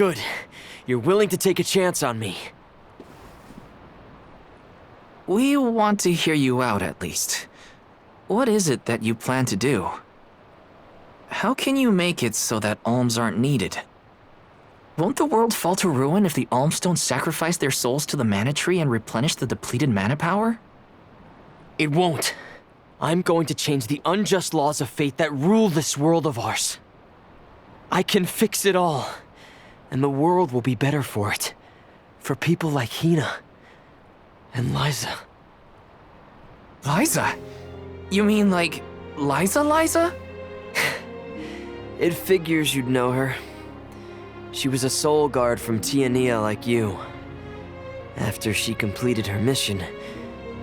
Good. You're willing to take a chance on me. We want to hear you out, at least. What is it that you plan to do? How can you make it so that alms aren't needed? Won't the world fall to ruin if the alms don't sacrifice their souls to the mana tree and replenish the depleted mana power? It won't. I'm going to change the unjust laws of fate that rule this world of ours. I can fix it all, and the world will be better for it. For people like Hina and Liza. Liza? You mean like Liza? It figures you'd know her. She was a soul guard from Tiania like you. After she completed her mission,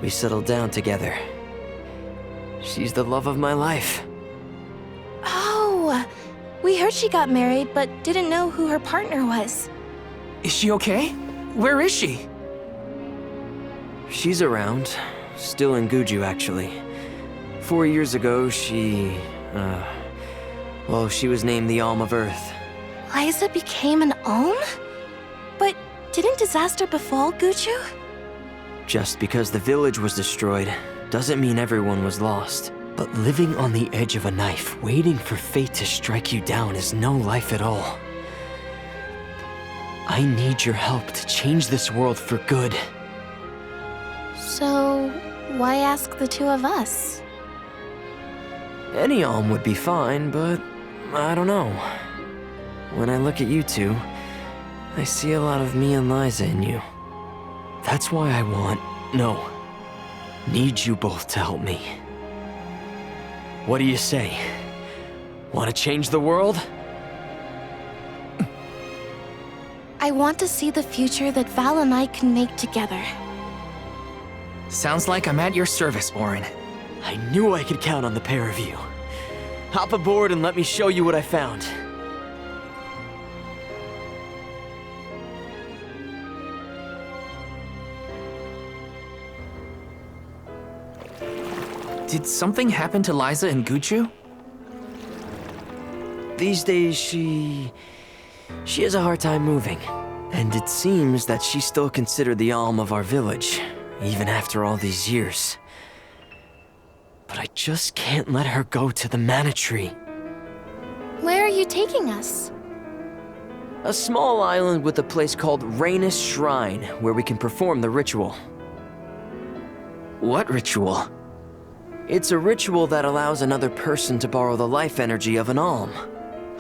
we settled down together. She's the love of my life. Oh, we heard she got married, but didn't know who her partner was. Is she okay? Where is she? She's around. Still in Guju, actually. 4 years ago, she was named the Alm of Earth. Liza became an Alm? But didn't disaster befall Guju? Just because the village was destroyed doesn't mean everyone was lost. But living on the edge of a knife, waiting for fate to strike you down is no life at all. I need your help to change this world for good. So, why ask the two of us? Any Alm would be fine, but I don't know. When I look at you two, I see a lot of me and Liza in you. That's why I need you both to help me. What do you say? Want to change the world? I want to see the future that Val and I can make together. Sounds like I'm at your service, Auron. I knew I could count on the pair of you. Hop aboard and let me show you what I found. Did something happen to Liza and Guju? These days, she has a hard time moving. And it seems that she's still considered the Alm of our village, even after all these years. But I just can't let her go to the mana tree. Where are you taking us? A small island with a place called Rhaenys Shrine, where we can perform the ritual. What ritual? It's a ritual that allows another person to borrow the life energy of an Alm.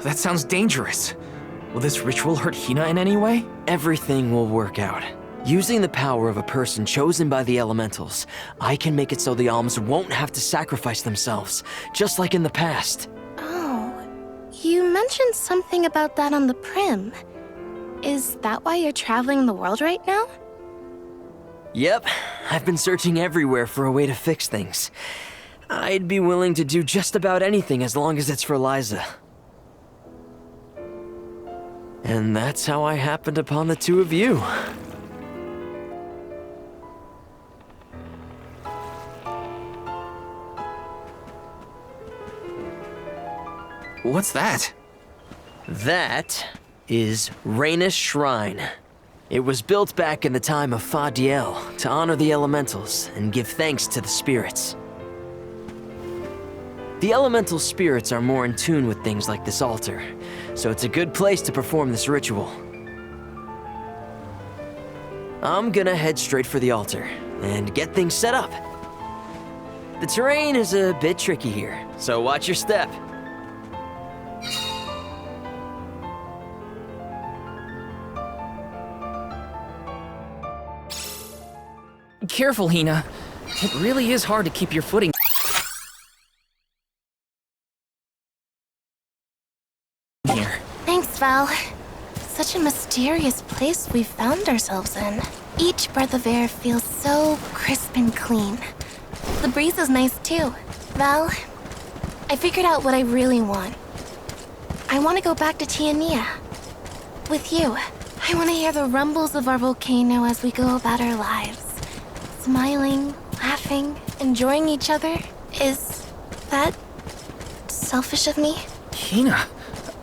That sounds dangerous. Will this ritual hurt Hina in any way? Everything will work out. Using the power of a person chosen by the elementals, I can make it so the Alms won't have to sacrifice themselves, just like in the past. Oh, you mentioned something about that on the Prim. Is that why you're traveling the world right now? Yep, I've been searching everywhere for a way to fix things. I'd be willing to do just about anything as long as it's for Liza. And that's how I happened upon the two of you. What's that? That is Rhaenys Shrine. It was built back in the time of Fadiel to honor the elementals and give thanks to the spirits. The elemental spirits are more in tune with things like this altar, so it's a good place to perform this ritual. I'm gonna head straight for the altar and get things set up. The terrain is a bit tricky here, so watch your step. Careful, Hina. It really is hard to keep your footing here. Thanks, Val. Such a mysterious place we've found ourselves in. Each breath of air feels so crisp and clean. The breeze is nice too. Val, I figured out what I really want. I want to go back to Tiania. With you. I want to hear the rumbles of our volcano as we go about our lives. Smiling, laughing, enjoying each other. Is that selfish of me? Hina,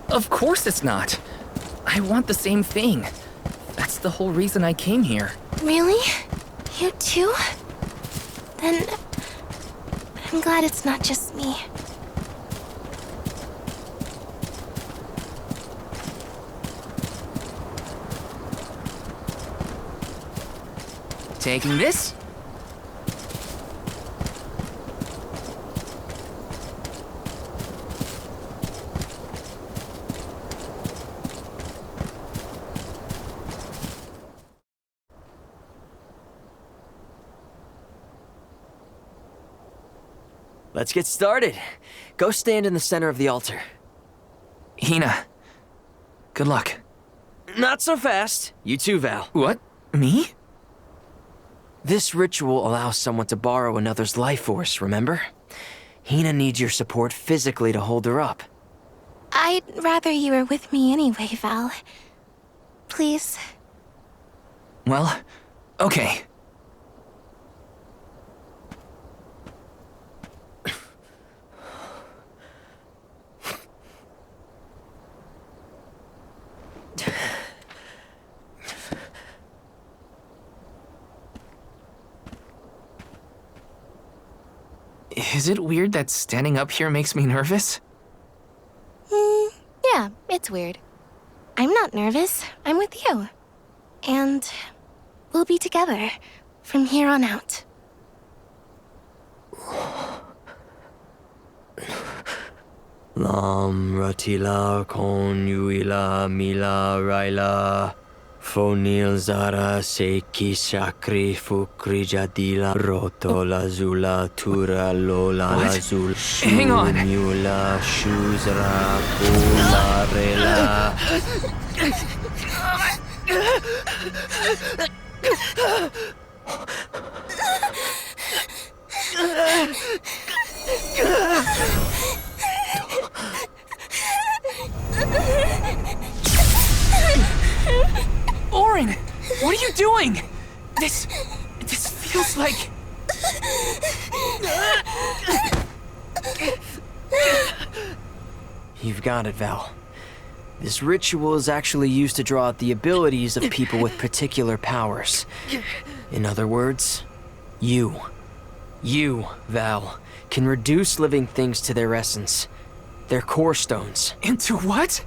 of course it's not. I want the same thing. That's the whole reason I came here. Really? You too? Then I'm glad it's not just me. Taking this? Let's get started. Go stand in the center of the altar. Hina, good luck. Not so fast. You too, Val. What? Me? This ritual allows someone to borrow another's life force, remember? Hina needs your support physically to hold her up. I'd rather you were with me anyway, Val. Please. Well, okay. Is it weird that standing up here makes me nervous? Yeah, it's weird. I'm not nervous. I'm with you. And we'll be together from here on out. Lam ratila kon yuila mila raila fonil zara seki shakri fukri jadila roto lazula tura lola What? lazul Hang on. shula shuzra pula rela. Orin! What are you doing? This feels like... You've got it, Val. This ritual is actually used to draw out the abilities of people with particular powers. In other words, you, Val, can reduce living things to their essence, their core stones. Into what?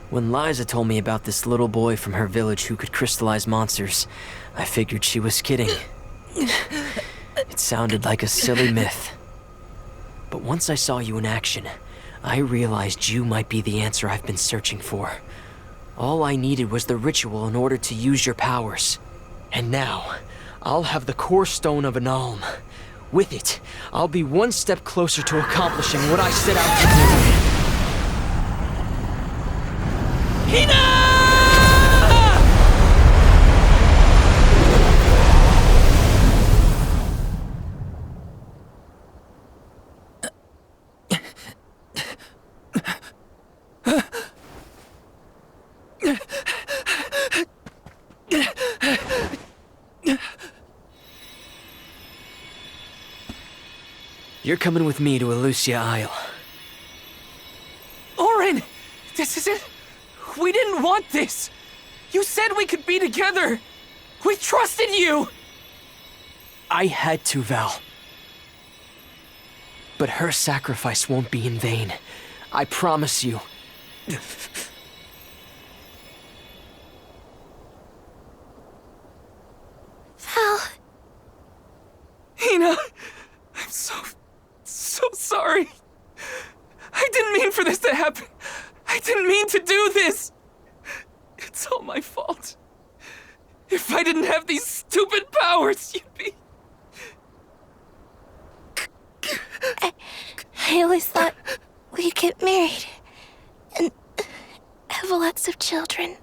When Liza told me about this little boy from her village who could crystallize monsters, I figured she was kidding. It sounded like a silly myth. But once I saw you in action, I realized you might be the answer I've been searching for. All I needed was the ritual in order to use your powers. And now, I'll have the core stone of an Alm. With it, I'll be one step closer to accomplishing what I set out to do. Hina! You're coming with me to Elusia Isle. Orin! This isn't... We didn't want this! You said we could be together! We trusted you! I had to, Val. But her sacrifice won't be in vain. I promise you. Val, Hina, I'm so sorry. I didn't mean for this to happen. I didn't mean to do this. It's all my fault. If I didn't have these stupid powers, you'd be... I always thought we'd get married and have lots of children.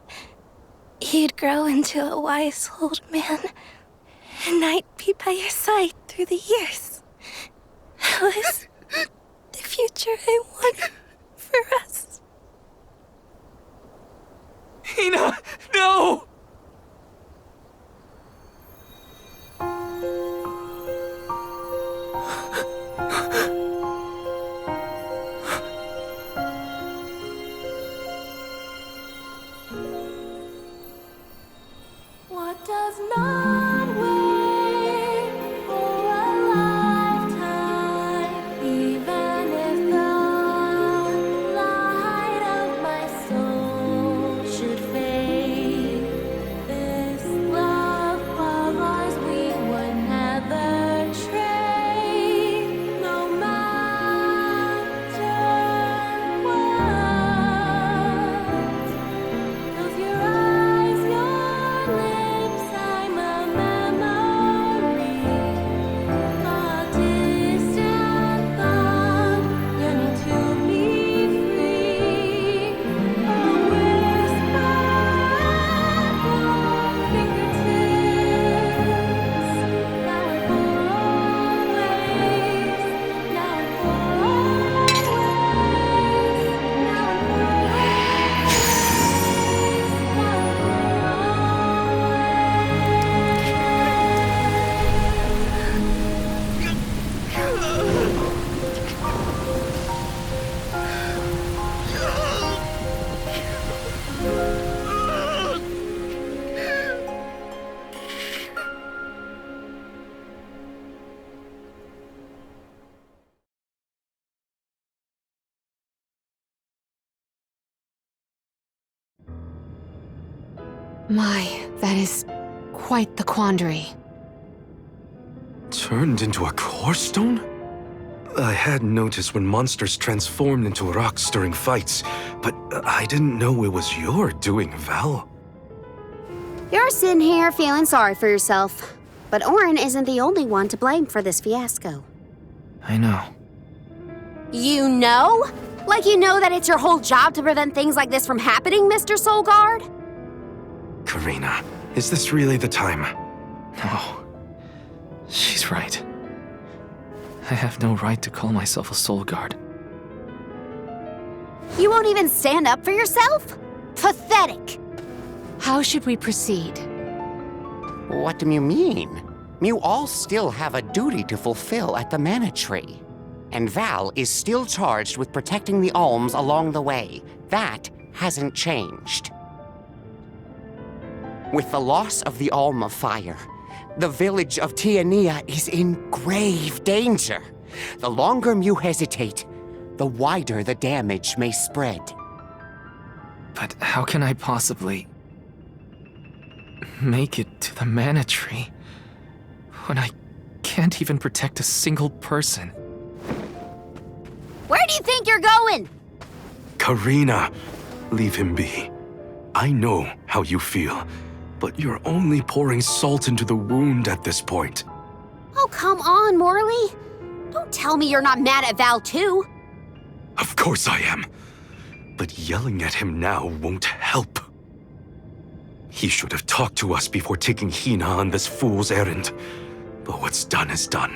You'd grow into a wise old man, and I'd be by your side through the years. That was the future I wanted for us. Hina, no! My, that is quite the quandary. Turned into a core stone? I had noticed when monsters transformed into rocks during fights, but I didn't know it was your doing, Val. You're sitting here feeling sorry for yourself. But Auron isn't the only one to blame for this fiasco. I know. You know? Like you know that it's your whole job to prevent things like this from happening, Mr. Soulguard? Karina, is this really the time? No. She's right. I have no right to call myself a soul guard. You won't even stand up for yourself? Pathetic! How should we proceed? What do you mean? You all still have a duty to fulfill at the Mana Tree. And Val is still charged with protecting the Alms along the way. That hasn't changed. With the loss of the Alm of Fire, the village of Tiania is in grave danger. The longer you hesitate, the wider the damage may spread. But how can I possibly make it to the Mana Tree when I can't even protect a single person? Where do you think you're going? Karina, leave him be. I know how you feel, but you're only pouring salt into the wound at this point. Oh, come on, Morley. Don't tell me you're not mad at Val, too. Of course I am. But yelling at him now won't help. He should have talked to us before taking Hina on this fool's errand. But what's done is done.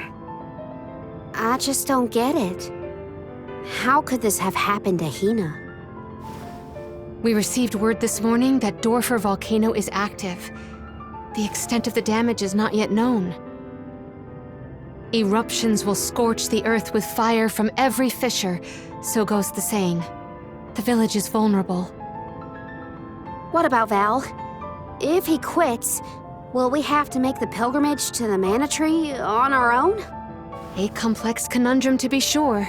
I just don't get it. How could this have happened to Hina? We received word this morning that Dorfer Volcano is active. The extent of the damage is not yet known. Eruptions will scorch the earth with fire from every fissure, so goes the saying. The village is vulnerable. What about Val? If he quits, will we have to make the pilgrimage to the Mana Tree on our own? A complex conundrum to be sure.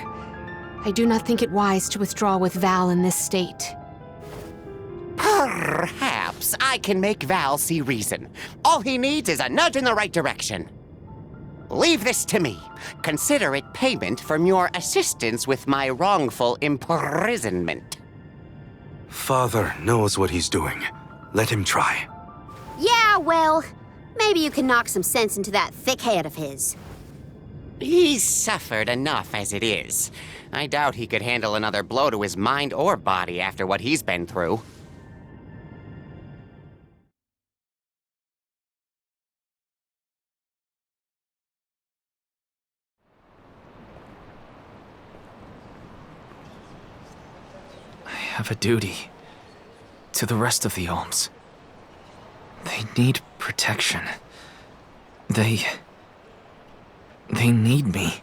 I do not think it wise to withdraw with Val in this state. Perhaps I can make Val see reason. All he needs is a nudge in the right direction. Leave this to me. Consider it payment from your assistance with my wrongful imprisonment. Father knows what he's doing. Let him try. Yeah, well, maybe you can knock some sense into that thick head of his. He's suffered enough as it is. I doubt he could handle another blow to his mind or body after what he's been through. I have a duty to the rest of the Alms. They need protection. They need me.